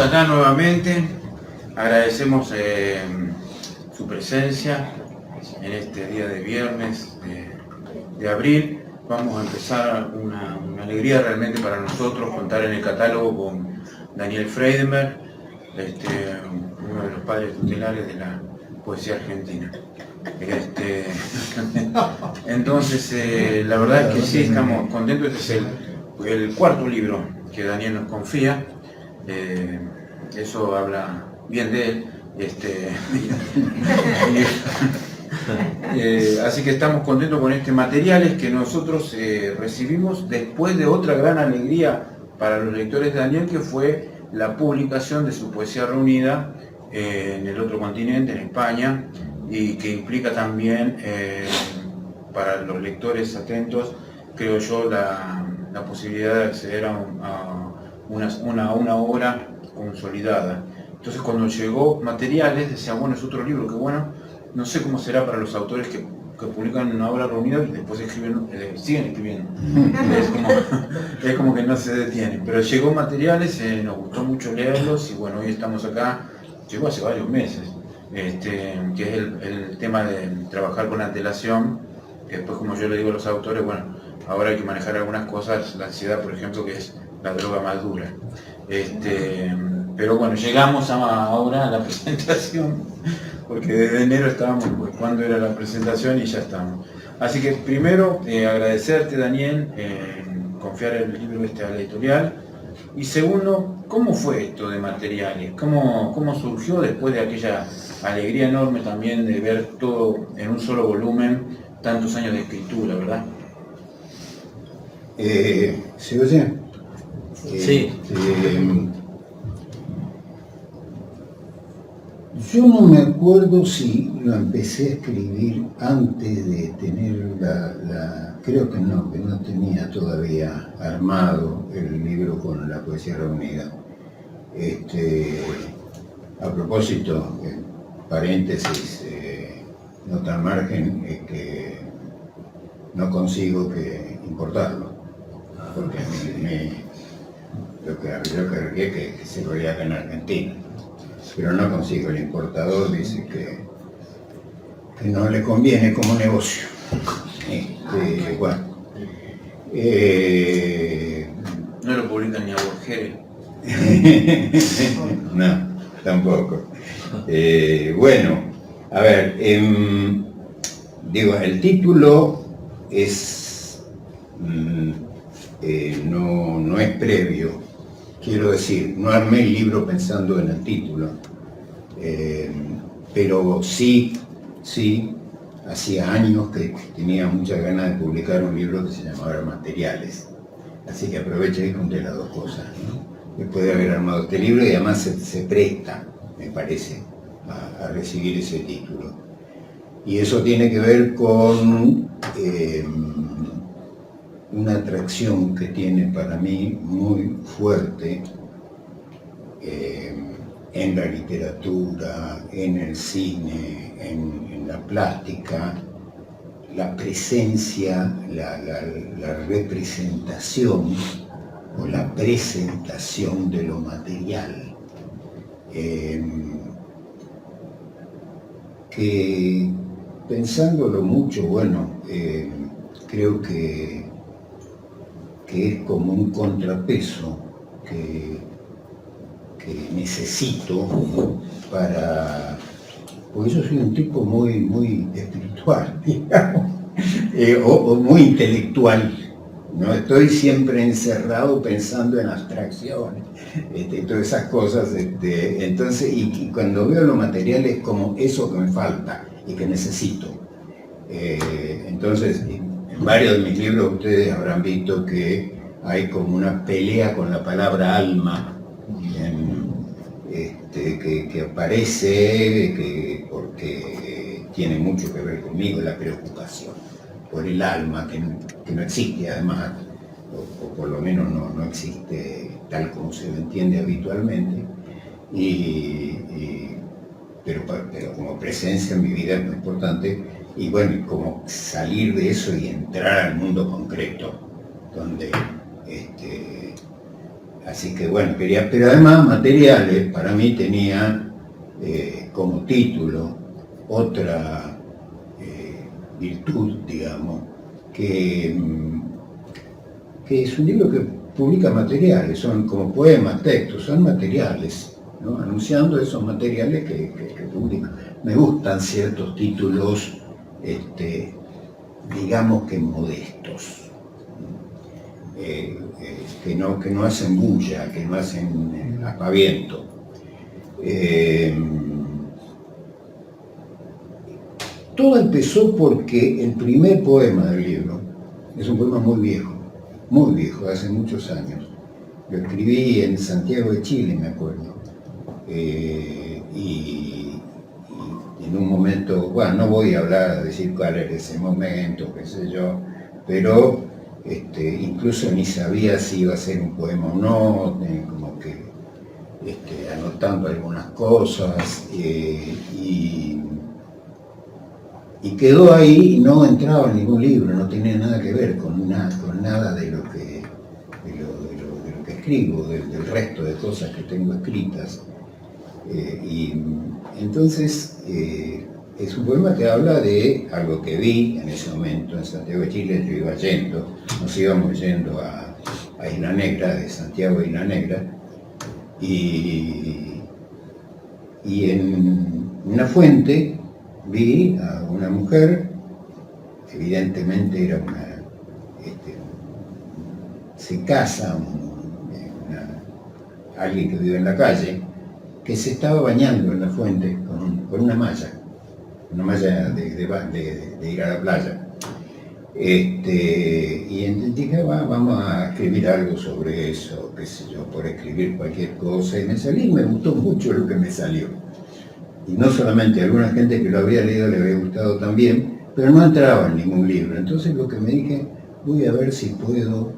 acá nuevamente, agradecemos su presencia en este día de viernes de abril. Vamos a empezar una alegría realmente para nosotros contar en el catálogo con Daniel Friedenberg, uno de los padres tutelares de la poesía argentina. Entonces, la verdad es que sí, estamos contentos. Este es el cuarto libro que Daniel nos confía. Eso habla bien de él. Así que estamos contentos con este material que nosotros recibimos después de otra gran alegría para los lectores de Daniel, que fue la publicación de su poesía reunida en el otro continente, en España, y que implica también para los lectores atentos, creo yo, la posibilidad de acceder a una obra consolidada. Entonces, cuando llegó Materiales, decía, bueno, es otro libro, que bueno, no sé cómo será para los autores que publican una obra reunida y después siguen escribiendo. Es como que no se detienen. Pero llegó Materiales, nos gustó mucho leerlos y bueno, hoy estamos acá, llegó hace varios meses, que es el tema de trabajar con antelación. Después, como yo le digo a los autores, bueno, ahora hay que manejar algunas cosas, la ansiedad, por ejemplo, que es la droga más dura. Pero bueno, llegamos ahora a la presentación, porque desde enero estábamos, pues, cuando era la presentación y ya estamos. Así que primero, agradecerte, Daniel, confiar el libro a la editorial. Y segundo, ¿cómo fue esto de Materiales? ¿Cómo surgió después de aquella alegría enorme también de ver todo en un solo volumen, tantos años de escritura, verdad? ¿Se oye? Sí. Yo no me acuerdo si lo empecé a escribir antes de tener creo que no tenía todavía armado el libro con la poesía reunida. A propósito, paréntesis, nota al margen, es que no consigo importarlo, porque lo que habría que se lo haría acá en Argentina. Pero no consigo, el importador dice que no le conviene como negocio. Bueno, ¿No lo publican ni a Borges? No, tampoco. Bueno, a ver, digo, el título es no es previo. Quiero decir, no armé el libro pensando en el título, pero sí, hacía años que tenía muchas ganas de publicar un libro que se llamaba Materiales. Así que aproveché y junté las dos cosas, ¿no? Después de haber armado este libro, y además se presta, me parece, a recibir ese título. Y eso tiene que ver con una atracción que tiene para mí muy fuerte en la literatura, en el cine, en la plástica, la presencia, la representación o la presentación de lo material, que pensándolo mucho, bueno, creo que es como un contrapeso que necesito para... Porque yo soy un tipo muy espiritual, digamos, o muy intelectual. No estoy siempre encerrado pensando en abstracciones, todas esas cosas. Entonces, y cuando veo lo material es como eso que me falta y que necesito. Entonces, en varios de mis libros ustedes habrán visto que hay como una pelea con la palabra alma, que aparece porque tiene mucho que ver conmigo, la preocupación por el alma, que no existe además, o por lo menos no existe tal como se lo entiende habitualmente, pero como presencia en mi vida es muy importante. Y bueno, como salir de eso y entrar al mundo concreto, donde Así que bueno, quería, pero además materiales para mí tenía como título otra virtud, digamos, que es un libro que publica materiales, son como poemas, textos, son materiales, ¿no? Anunciando esos materiales que publica. Me gustan ciertos títulos, digamos que modestos, que no hacen bulla, que no hacen aspaviento. Todo empezó porque el primer poema del libro es un poema muy viejo, hace muchos años. Lo escribí en Santiago de Chile, me acuerdo. Y en un momento, bueno, no voy a hablar, a decir cuál era ese momento, qué sé yo, pero incluso ni sabía si iba a ser un poema o no, como que anotando algunas cosas, y quedó ahí y no entraba en ningún libro, no tenía nada que ver con nada de lo que escribo, del resto de cosas que tengo escritas. Y entonces es un poema que habla de algo que vi en ese momento en Santiago de Chile. Yo iba yendo, nos íbamos yendo a Isla Negra, de Santiago a Isla Negra, y en una fuente vi a una mujer, evidentemente era se casa, alguien que vive en la calle, que se estaba bañando en la fuente con una malla de ir a la playa. Y dije, vamos a escribir algo sobre eso, qué sé yo, por escribir cualquier cosa, y me gustó mucho lo que me salió. Y no solamente a alguna gente que lo había leído le había gustado también, pero no entraba en ningún libro. Entonces lo que me dije, voy a ver si puedo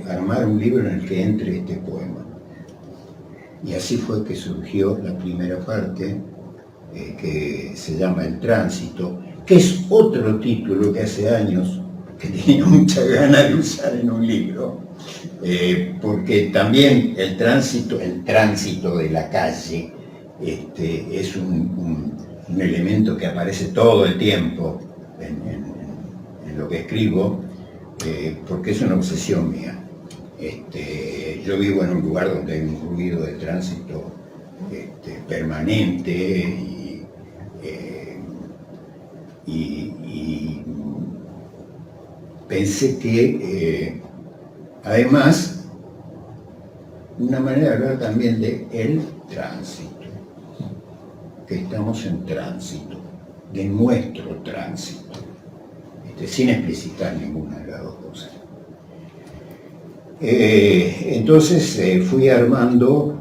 armar un libro en el que entre este poema. Y así fue que surgió la primera parte, que se llama El Tránsito, que es otro título que hace años que tenía mucha ganas de usar en un libro, porque también el tránsito de la calle, es un elemento que aparece todo el tiempo en lo que escribo, porque es una obsesión mía. Yo vivo en un lugar donde hay un ruido de tránsito permanente y pensé que además una manera de hablar también de el tránsito, que estamos en tránsito, de nuestro tránsito, sin explicitar ninguna de las dos cosas. Entonces fui armando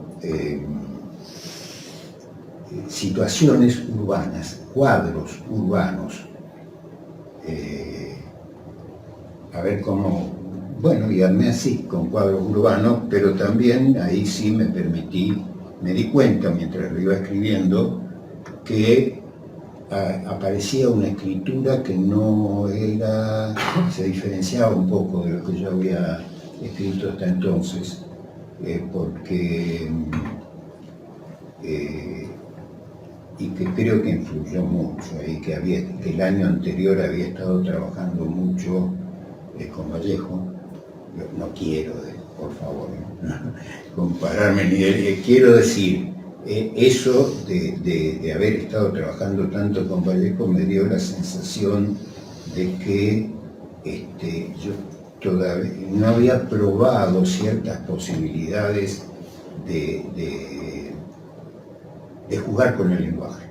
situaciones urbanas, cuadros urbanos, a ver cómo, bueno, y armé así con cuadros urbanos, pero también ahí sí me di cuenta mientras lo iba escribiendo que aparecía una escritura que no era, se diferenciaba un poco de lo que yo había escrito hasta entonces, porque y que creo que influyó mucho, y que el año anterior había estado trabajando mucho con Vallejo. No quiero, por favor, no compararme, quiero decir, eso de haber estado trabajando tanto con Vallejo me dio la sensación de que yo todavía no había probado ciertas posibilidades de jugar con el lenguaje,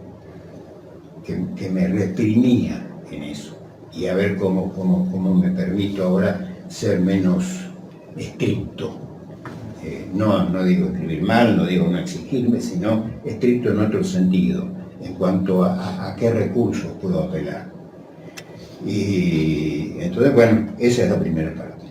que me reprimía en eso, y a ver cómo me permito ahora ser menos estricto. No digo escribir mal, no digo no exigirme, sino estricto en otro sentido, en cuanto a qué recursos puedo apelar. Y entonces, bueno, esa es la primera parte.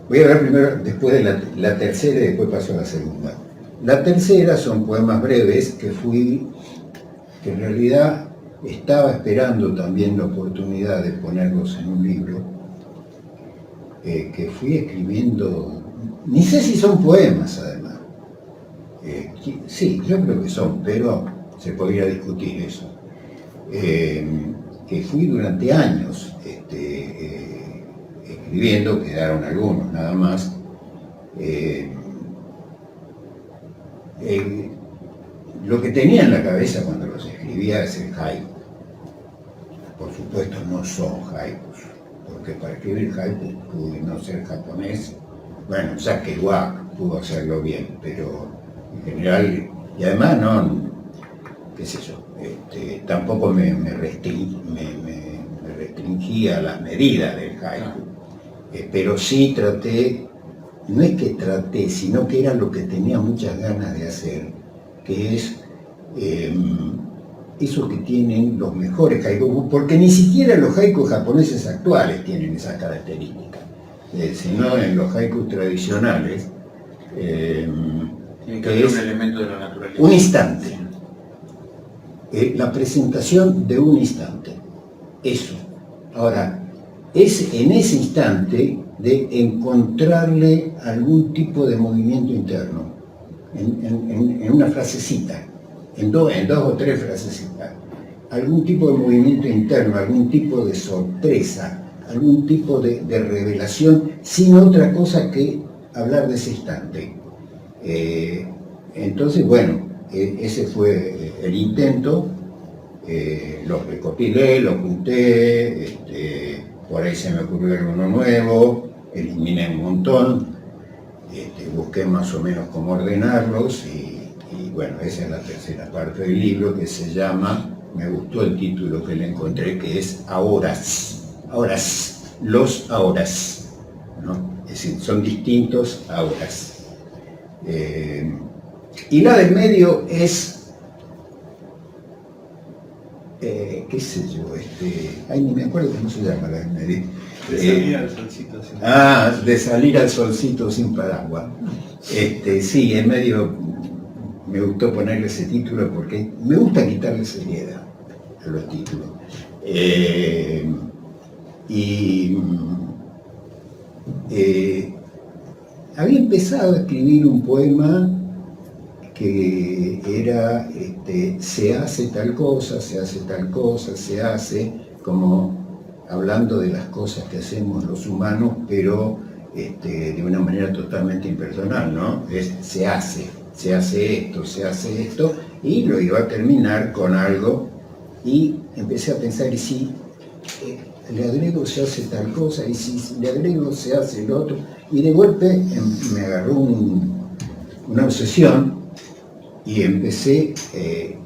Voy a hablar primero, después de la tercera, y después paso a la segunda. La tercera son poemas breves que en realidad estaba esperando también la oportunidad de ponerlos en un libro, que fui escribiendo, ni sé si son poemas además. Sí, yo creo que son, pero se podría discutir eso. Que fui durante años escribiendo, quedaron algunos nada más. Lo que tenía en la cabeza cuando los escribía es el haiku. Por supuesto no son haikus, porque para escribir haiku pude no ser japonés. Bueno, Sakewa pudo hacerlo bien, pero en general, y además no, qué sé yo, tampoco me restringía a las medidas del haiku, pero sí traté, no es que traté, sino que era lo que tenía muchas ganas de hacer, que es eso que tienen los mejores haikus, porque ni siquiera los haikus japoneses actuales tienen esas características, sino en los haikus tradicionales, tiene que haber un elemento de la naturaleza. Un instante. La presentación de un instante. Eso. Ahora, es en ese instante de encontrarle algún tipo de movimiento interno, en una frasecita, en dos o tres frasecitas, algún tipo de movimiento interno, algún tipo de sorpresa, algún tipo de revelación, sin otra cosa que hablar de ese instante. Entonces, bueno, ese fue el intento, los recopilé, los junté, por ahí se me ocurrió alguno nuevo, eliminé un montón, busqué más o menos cómo ordenarlos y bueno, esa es la tercera parte del libro que se llama, me gustó el título que le encontré, que es Ahoras, los ahoras, ¿no? Es decir, son distintos ahoras. Y la del medio es, qué sé yo, ay, ni me acuerdo cómo se llama la del medio. De salir al solcito sin paraguas. De salir al solcito sin paraguas. Sí, en medio me gustó ponerle ese título porque me gusta quitarle seriedad a los títulos. Había empezado a escribir un poema que era se hace tal cosa, se hace tal cosa, se hace, como hablando de las cosas que hacemos los humanos, pero de una manera totalmente impersonal, ¿no? Se hace esto, y lo iba a terminar con algo, y empecé a pensar, y si le agrego se hace tal cosa, y si le agrego se hace lo otro, y de golpe me agarró una obsesión, y empecé,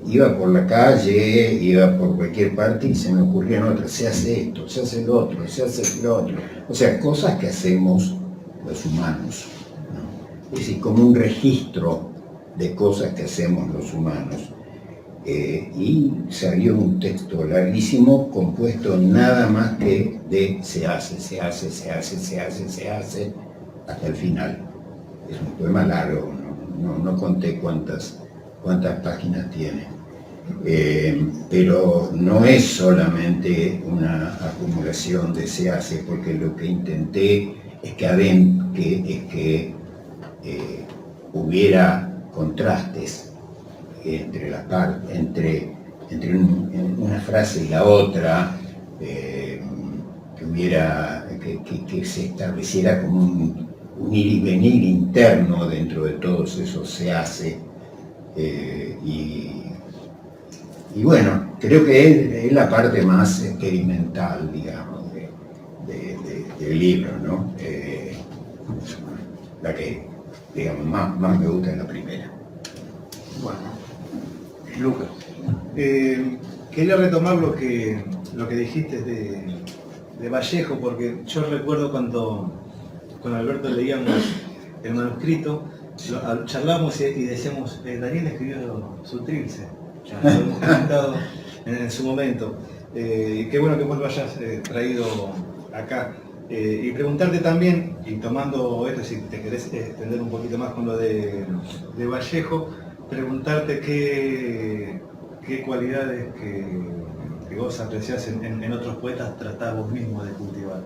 iba por la calle, iba por cualquier parte y se me ocurrían otras, se hace esto, se hace lo otro, se hace lo otro. O sea, cosas que hacemos los humanos, ¿no? Es decir, como un registro de cosas que hacemos los humanos. Y salió un texto larguísimo compuesto nada más que de se hace, hasta el final. Es un poema largo, no conté cuántas páginas tiene, pero no es solamente una acumulación de se hace, porque lo que intenté es que hubiera contrastes entre las partes, entre una frase y la otra, que se estableciera como un ir y venir interno dentro de todos esos se hace. Y bueno, creo que es la parte más experimental, digamos, del libro, ¿no? La que, digamos, más me gusta es la primera. Bueno, Lucas, quería retomar lo que dijiste de Vallejo, porque yo recuerdo cuando con Alberto leíamos el manuscrito, charlamos y decíamos, Daniel escribió Sutrilce, ya lo hemos comentado en su momento, y qué bueno que vos lo hayas traído acá. Y preguntarte también, y tomando esto, si te querés extender un poquito más con lo de Vallejo, preguntarte qué cualidades que vos apreciás en otros poetas tratás vos mismo de cultivar.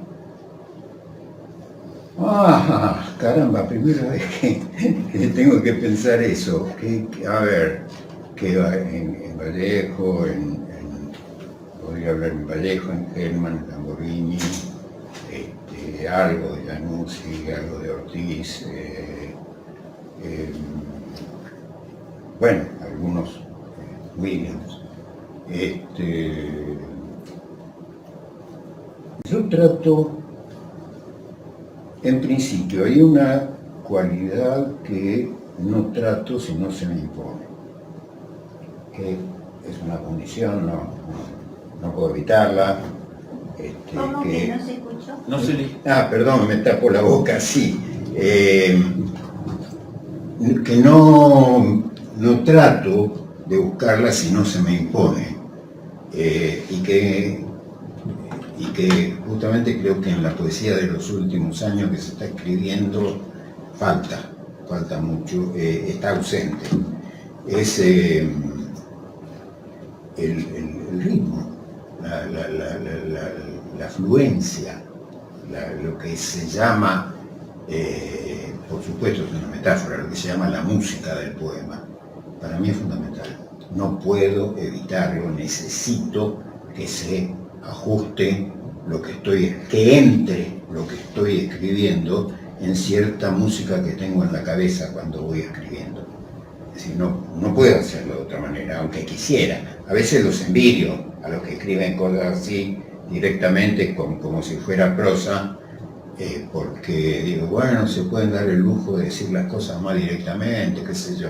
Ah, caramba, primera vez que tengo que pensar eso. A ver, que en Vallejo, podría hablar en Vallejo, en Gelman, en Lamborghini, algo de Januzzi, algo de Ortiz, bueno, algunos Williams. Yo trato, en principio, hay una cualidad que no trato si no se me impone, que es una condición, no puedo evitarla. ¿Cómo que no se escuchó? No se le... Perdón, me tapo la boca, sí. Que no trato de buscarla si no se me impone. Y que justamente creo que en la poesía de los últimos años que se está escribiendo falta mucho, está ausente. Es el ritmo, la fluencia, lo que se llama, por supuesto es una metáfora, lo que se llama la música del poema. Para mí es fundamental. No puedo evitarlo, necesito que se ajuste que entre lo que estoy escribiendo en cierta música que tengo en la cabeza cuando voy escribiendo. Es decir, no puedo hacerlo de otra manera, aunque quisiera. A veces los envidio a los que escriben cosas así directamente, como si fuera prosa, porque digo, bueno, se pueden dar el lujo de decir las cosas más directamente, qué sé yo.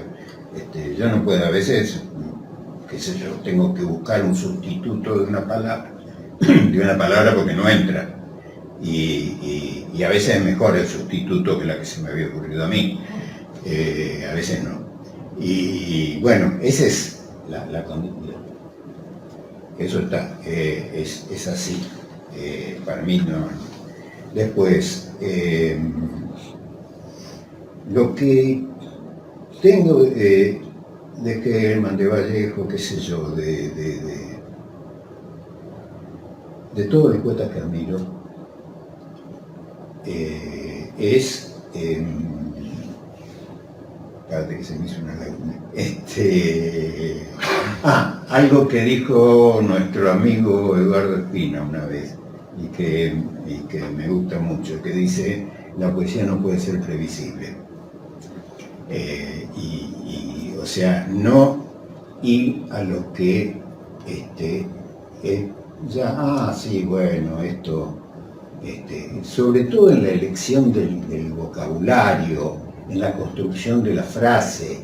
Yo no puedo, a veces, qué sé yo, tengo que buscar un sustituto de una palabra porque no entra. Y a veces es mejor el sustituto que la que se me había ocurrido a mí. A veces no. Y bueno, esa es la condición. Eso está, es así. Para mí no. Después, lo que tengo de Gelman, de Vallejo, qué sé yo, de todos los poetas que admiro, es, espérate que se me hizo una laguna, algo que dijo nuestro amigo Eduardo Espina una vez, y que me gusta mucho, que dice, la poesía no puede ser previsible. O sea, no ir a lo que sí, bueno, esto, sobre todo en la elección del vocabulario, en la construcción de la frase,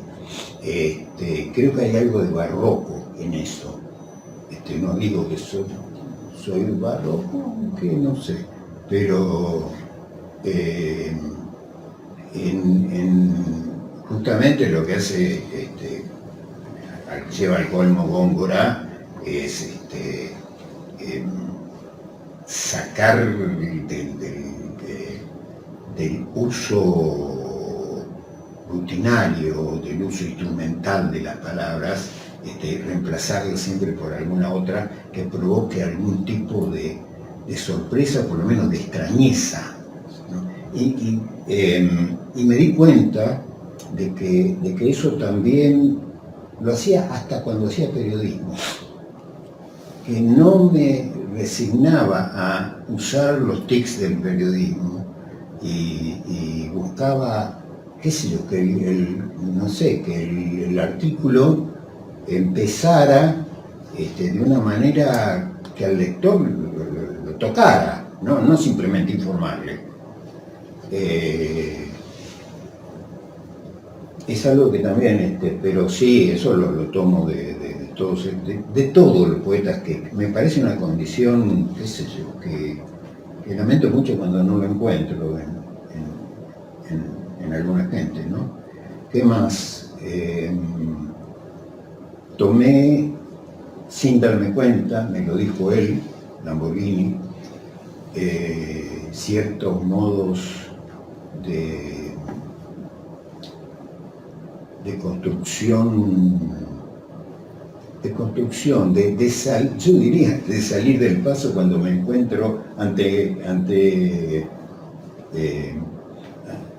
creo que hay algo de barroco en eso. No digo que soy barroco, que no sé, pero justamente lo que hace, lleva al colmo Góngora, es sacar del uso rutinario, del uso instrumental de las palabras, reemplazarlas siempre por alguna otra que provoque algún tipo de sorpresa, por lo menos de extrañeza, ¿no? Y me di cuenta de que eso también lo hacía hasta cuando hacía periodismo, que no me resignaba a usar los tics del periodismo y buscaba, qué sé yo, que el artículo empezara de una manera que al lector lo tocara, no simplemente informarle. Es algo que también, pero sí, eso lo tomo de todos los poetas, que me parece una condición, qué sé yo, que lamento mucho cuando no lo encuentro en alguna gente, ¿no? ¿Qué más? Tomé, sin darme cuenta, me lo dijo él, Lamborghini, ciertos modos de construcción, yo diría, de salir del paso cuando me encuentro ante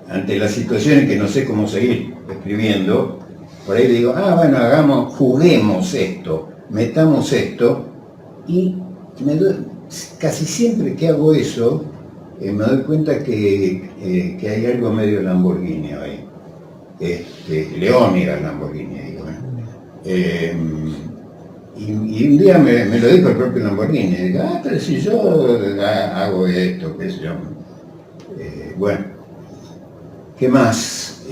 ante las situaciones que no sé cómo seguir escribiendo, por ahí digo, bueno, juguemos esto, metamos esto, y casi siempre que hago eso, me doy cuenta que hay algo medio Lamborghini ahí. Leónidas Lamborghini, digo. Y un día me lo dijo el propio Lamborghini, digo, pero si yo hago esto, qué sé yo. Bueno, ¿qué más?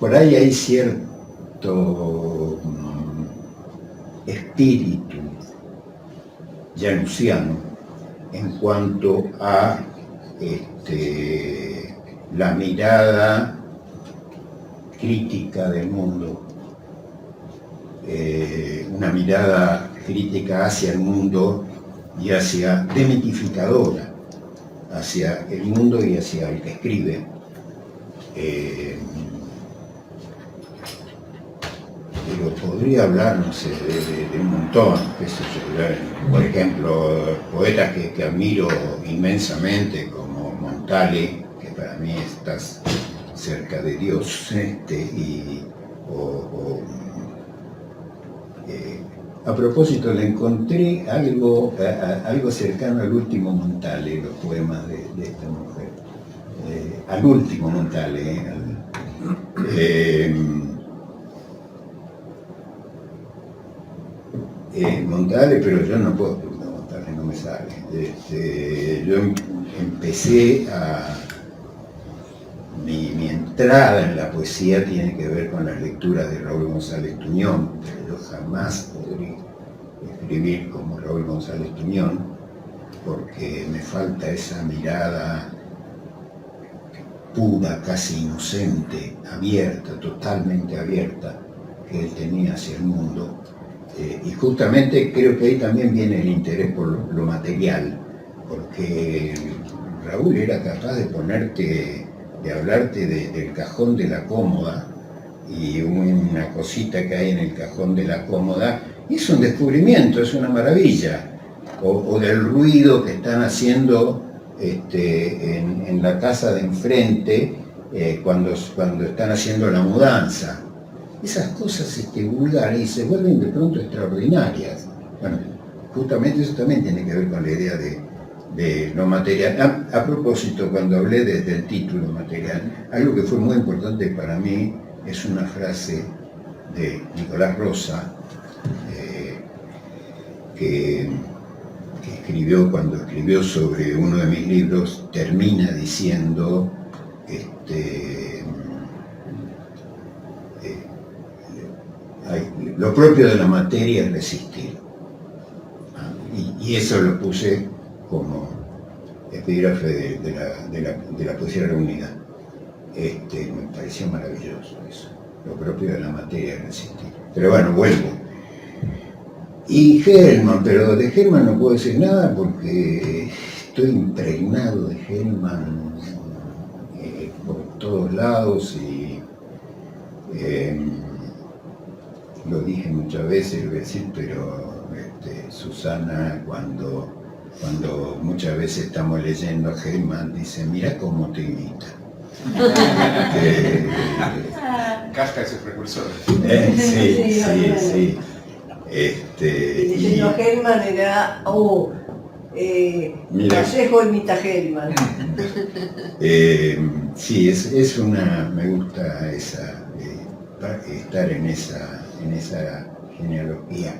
Por ahí hay cierto espíritu janusiano en cuanto a la mirada crítica del mundo, una mirada crítica hacia el mundo y demitificadora hacia el mundo y hacia el que escribe. Pero podría hablar, no sé, de un montón, qué sé yo, por ejemplo, poetas que admiro inmensamente, como Montale, que para mí estás cerca de Dios, a propósito, le encontré algo cercano al último Montale, los poemas de esta mujer, al último Montale, Montale, pero yo no puedo escribir Montale, no me sale. Yo empecé mi entrada en la poesía tiene que ver con las lecturas de Raúl González Tuñón, pero yo jamás podré escribir como Raúl González Tuñón, porque me falta esa mirada pura, casi inocente, abierta, totalmente abierta, que él tenía hacia el mundo. Y justamente creo que ahí también viene el interés por lo material, porque Raúl era capaz de hablarte del cajón de la cómoda, y una cosita que hay en el cajón de la cómoda, es un descubrimiento, es una maravilla, o del ruido que están haciendo en la casa de enfrente cuando están haciendo la mudanza. Esas cosas vulgares se vuelven de pronto extraordinarias. Bueno, justamente eso también tiene que ver con la idea de lo material. A propósito, cuando hablé del título material, algo que fue muy importante para mí es una frase de Nicolás Rosa, que escribió cuando escribió sobre uno de mis libros, termina diciendo lo propio de la materia es resistir. Y eso lo puse como epígrafe de la poesía reunida. Me pareció maravilloso eso. Lo propio de la materia es resistir. Pero bueno, vuelvo. Y Hellman, pero de Hellman no puedo decir nada porque estoy impregnado de Hellman por todos lados y lo dije muchas veces, lo voy a decir, pero Susana, cuando muchas veces estamos leyendo a Hellman, dice, mira cómo te imita. Kafka es su precursor. Sí. Y leyendo a Hellman era, Vallejo imita a Hellman. Sí, es una, me gusta estar en esa genealogía.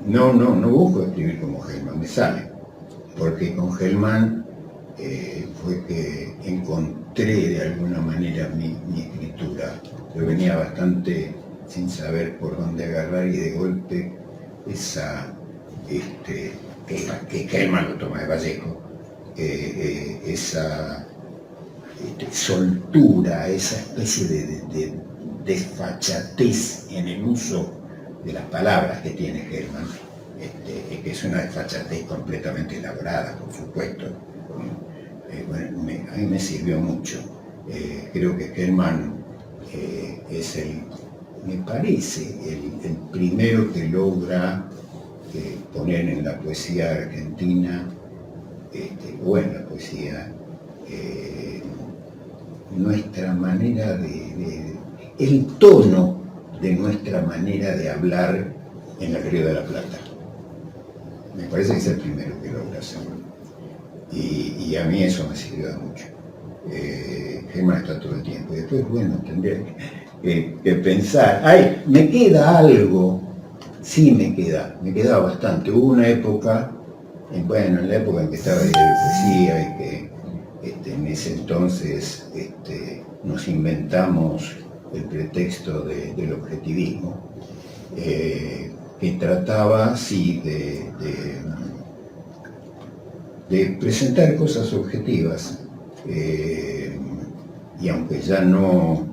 No busco escribir como Hellman, me sale, porque con Hellman fue que encontré de alguna manera mi escritura. Yo venía bastante sin saber por dónde agarrar y de golpe que Hellman lo toma de Vallejo, esa soltura, esa especie de desfachatez en el uso de las palabras que tiene Hellman, que es una desfachatez completamente elaborada, por supuesto. A mí me sirvió mucho. Creo que Hellman es me parece, el primero que logra poner en la poesía argentina, o en la poesía, nuestra manera el tono de nuestra manera de hablar en el Río de la Plata. Me parece que es el primero que logra hacerlo. Y a mí eso me sirvió mucho. Germán está todo el tiempo. Y después, bueno, tendría que pensar. ¡Ay! ¿Me queda algo? Sí, me queda bastante. Hubo una época, en la época en que estaba de poesía y que en ese entonces nos inventamos el pretexto del objetivismo, que trataba, sí, de presentar cosas objetivas, y aunque ya no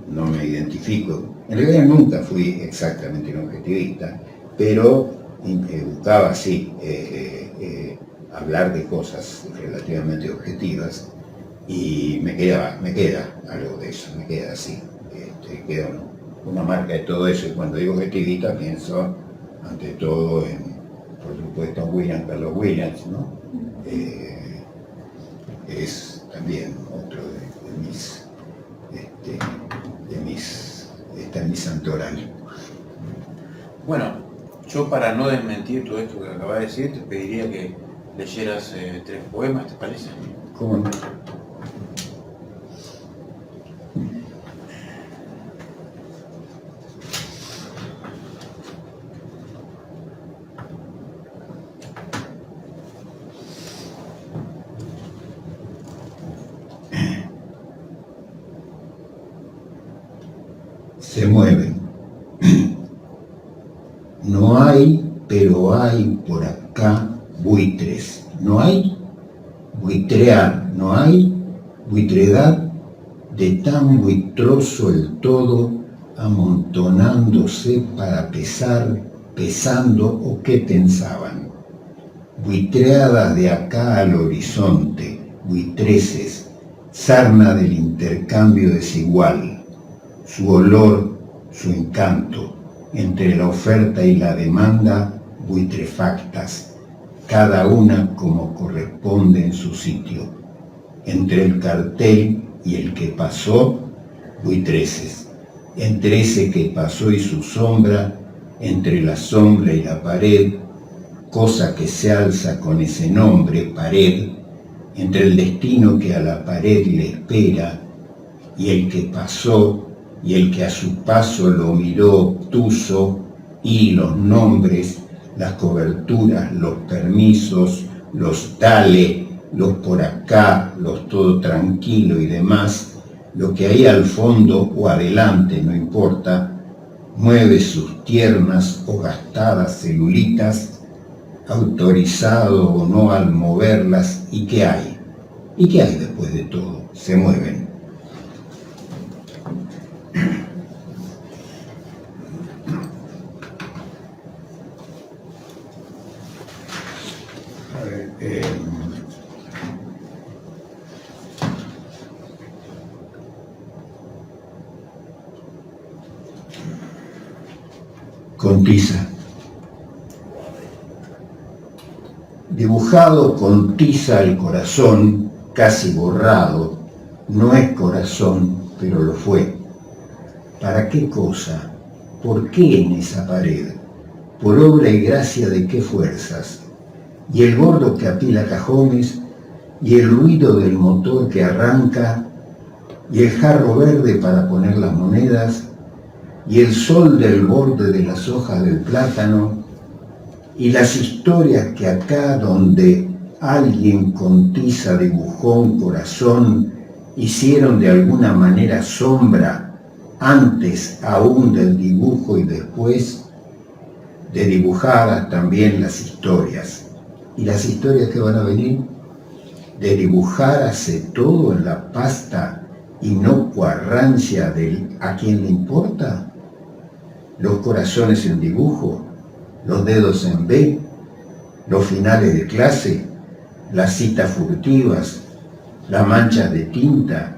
me identifico, en realidad nunca fui exactamente un objetivista, pero buscaba, sí, hablar de cosas relativamente objetivas, y me queda algo de eso, me queda así, queda una marca de todo eso. Y cuando digo objetivista pienso ante todo por supuesto, en Carlos Williams, ¿no? Es también otro está en mi santoral. Bueno, yo para no desmentir todo esto que acabas de decir, te pediría que leyeras 3 poemas, ¿te parece? ¿Cómo no? Se mueven. No hay, pero hay por acá buitres. No hay buitrear, no hay buitredad de tan buitroso el todo, amontonándose para pesar, pesando o qué pensaban. Buitreadas de acá al horizonte, buitreces, sarna del intercambio desigual, su olor, su encanto, entre la oferta y la demanda, buitrefactas, cada una como corresponde en su sitio. Entre el cartel y el que pasó, buitreces. Entre ese que pasó y su sombra, entre la sombra y la pared, cosa que se alza con ese nombre, pared, entre el destino que a la pared le espera, y el que pasó, y el que a su paso lo miró obtuso, y los nombres, las coberturas, los permisos, los dale, los por acá, los todo tranquilo y demás, lo que hay al fondo o adelante, no importa, mueve sus tiernas o gastadas celulitas, autorizado o no al moverlas, ¿y qué hay? ¿Y qué hay después de todo? Se mueven. Con tiza. Dibujado con tiza el corazón, casi borrado, no es corazón, pero lo fue. ¿Para qué cosa? ¿Por qué en esa pared? ¿Por obra y gracia de qué fuerzas? Y el gordo que apila cajones, y el ruido del motor que arranca, y el jarro verde para poner las monedas, y el sol del borde de las hojas del plátano, y las historias que acá donde alguien con tiza dibujó un corazón, hicieron de alguna manera sombra, antes aún del dibujo y después de dibujadas también las historias. ¿Y las historias que van a venir? De dibujarse todo en la pasta inocua rancia del ¿a quién le importa? Los corazones en dibujo, los dedos en B, los finales de clase, las citas furtivas, las manchas de tinta,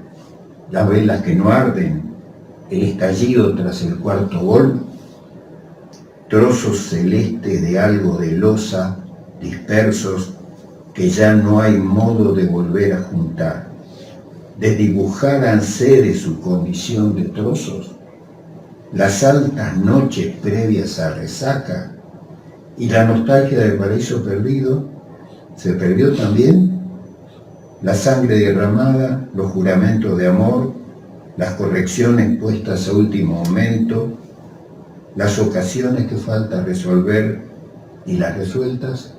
las velas que no arden, el estallido tras el cuarto gol. trozos celestes de algo de losa dispersos que ya no hay modo de volver a juntar. Desdibujáranse de su condición de trozos las altas noches previas a resaca, y la nostalgia del paraíso perdido. ¿Se perdió también? La sangre derramada, los juramentos de amor, las correcciones puestas a último momento, las ocasiones que falta resolver y las resueltas.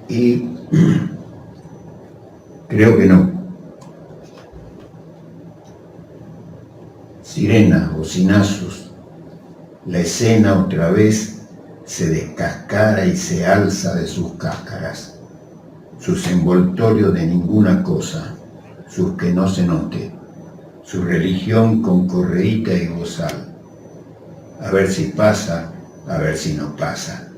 Y creo que no. Sirenas, bocinazos, la escena otra vez se descascara y se alza de sus cáscaras, sus envoltorios de ninguna cosa, sus que no se note, su religión con correíta y bozal. A ver si pasa, a ver si no pasa,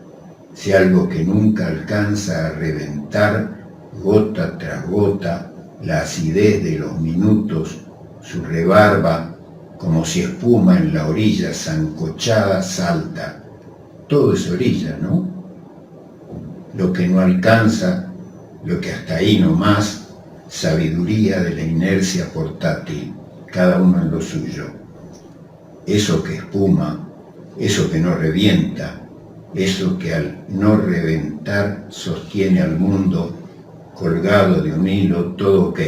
si algo que nunca alcanza a reventar, gota tras gota, la acidez de los minutos, su rebarba, como si espuma en la orilla zancochada salta. Todo es orilla, ¿no? Lo que no alcanza, lo que hasta ahí no más, sabiduría de la inercia portátil, cada uno en lo suyo. Eso que espuma, eso que no revienta, eso que al no reventar sostiene al mundo colgado de un hilo todo ok.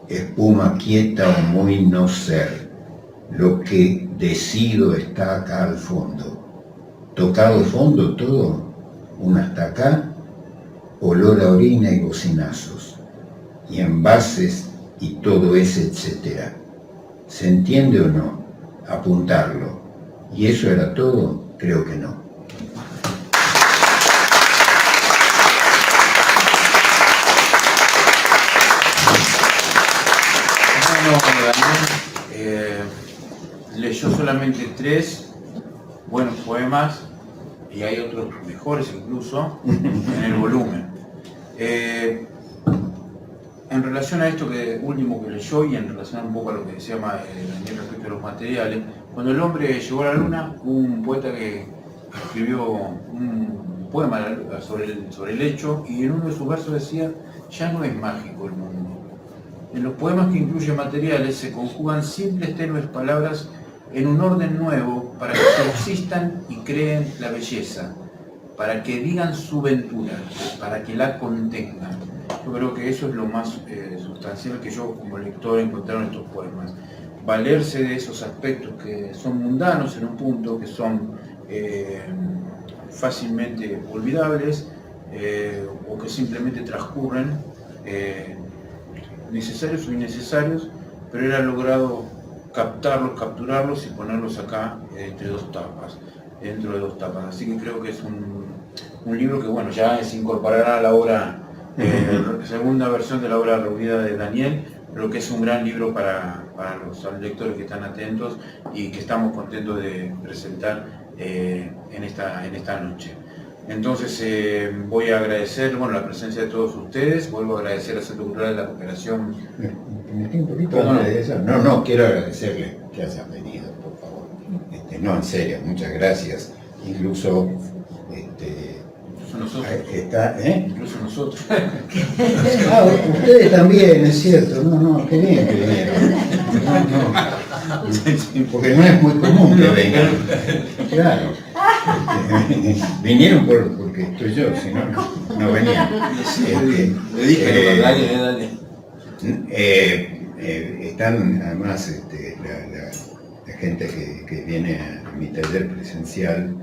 Espuma quieta o muy no ser, lo que decido está acá al fondo. Tocado fondo todo, un hasta acá, olor a orina y bocinazos, y envases y todo ese etcétera. ¿Se entiende o no? Apuntarlo. ¿Y eso era todo? Creo que no. Leyó solamente 3 buenos poemas, y hay otros mejores incluso, en el volumen. En relación a esto último que leyó, y en relación un poco a lo que decía Daniel respecto a los materiales, cuando el hombre llegó a la luna, hubo un poeta que escribió un poema sobre el hecho, y en uno de sus versos decía: ya no es mágico el mundo. En los poemas que incluyen materiales se conjugan simples tenues palabras en un orden nuevo para que subsistan y creen la belleza, para que digan su ventura, para que la contengan. Yo creo que eso es lo más sustancial que yo como lector he encontrado en estos poemas. Valerse de esos aspectos que son mundanos en un punto, que son fácilmente olvidables, o que simplemente transcurren, necesarios o innecesarios, pero él ha logrado capturarlos y ponerlos acá dentro de 2 tapas. Así que creo que es un libro que, bueno, ya se incorporará a la obra, segunda versión de la obra reunida de Daniel, pero que es un gran libro para los lectores que están atentos y que estamos contentos de presentar en esta noche. Entonces voy a agradecer la presencia de todos ustedes, vuelvo a agradecer al Centro Cultural de la Cooperación. ¿Me metí un poquito antes de eso? No, quiero agradecerle que hayan venido, por favor. No, en serio, muchas gracias. Incluso nosotros. Incluso nosotros. Ustedes también, es cierto. No, qué bien que vinieron. Porque no es muy común que vengan. Claro. Vinieron porque estoy yo, si no, no venían. Le dije, dale. Están además la gente que viene a mi taller presencial,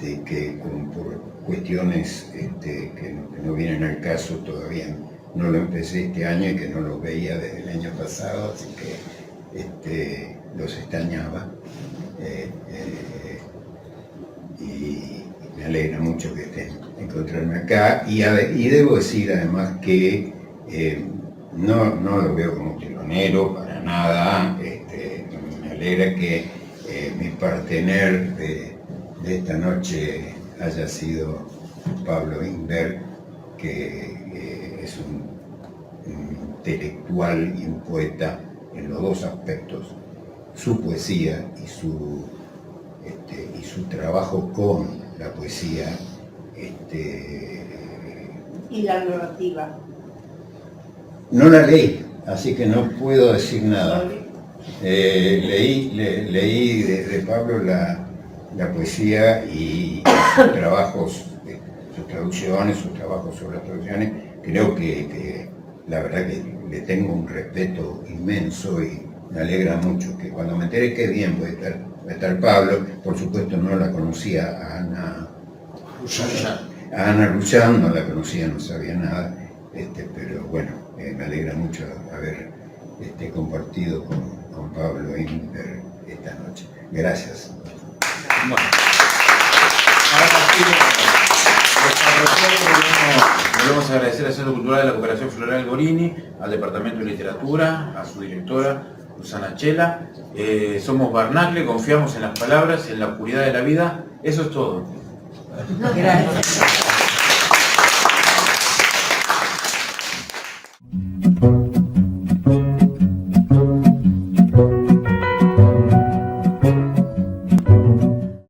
que por cuestiones que no vienen al caso todavía, no lo empecé este año y que no los veía desde el año pasado, así que los extrañaba. Y me alegra mucho que estén encontrarme acá, y debo decir además que no lo veo como telonero para nada. Me alegra que mi partener de esta noche haya sido Pablo Ingberg, que es un intelectual y un poeta en los 2 aspectos, su poesía y su trabajo con la poesía. Y la narrativa. No la leí, así que no puedo decir nada. Leí de Pablo la poesía y sus trabajos, sus traducciones, sus trabajos sobre las traducciones. Creo que la verdad que le tengo un respeto inmenso y me alegra mucho que cuando me enteré que bien va a estar Pablo, por supuesto no la conocía a Ana Luchán, no la conocía, no sabía nada, pero bueno, me alegra mucho haber compartido con Pablo Inver esta noche. Gracias. Bueno, ahora sí, volvemos a agradecer al Centro Cultural de la Cooperación Floral Gorini, al Departamento de Literatura, a su directora, Susana Chela. Somos Barnacle, confiamos en las palabras, en la oscuridad de la vida. Eso es todo. Gracias.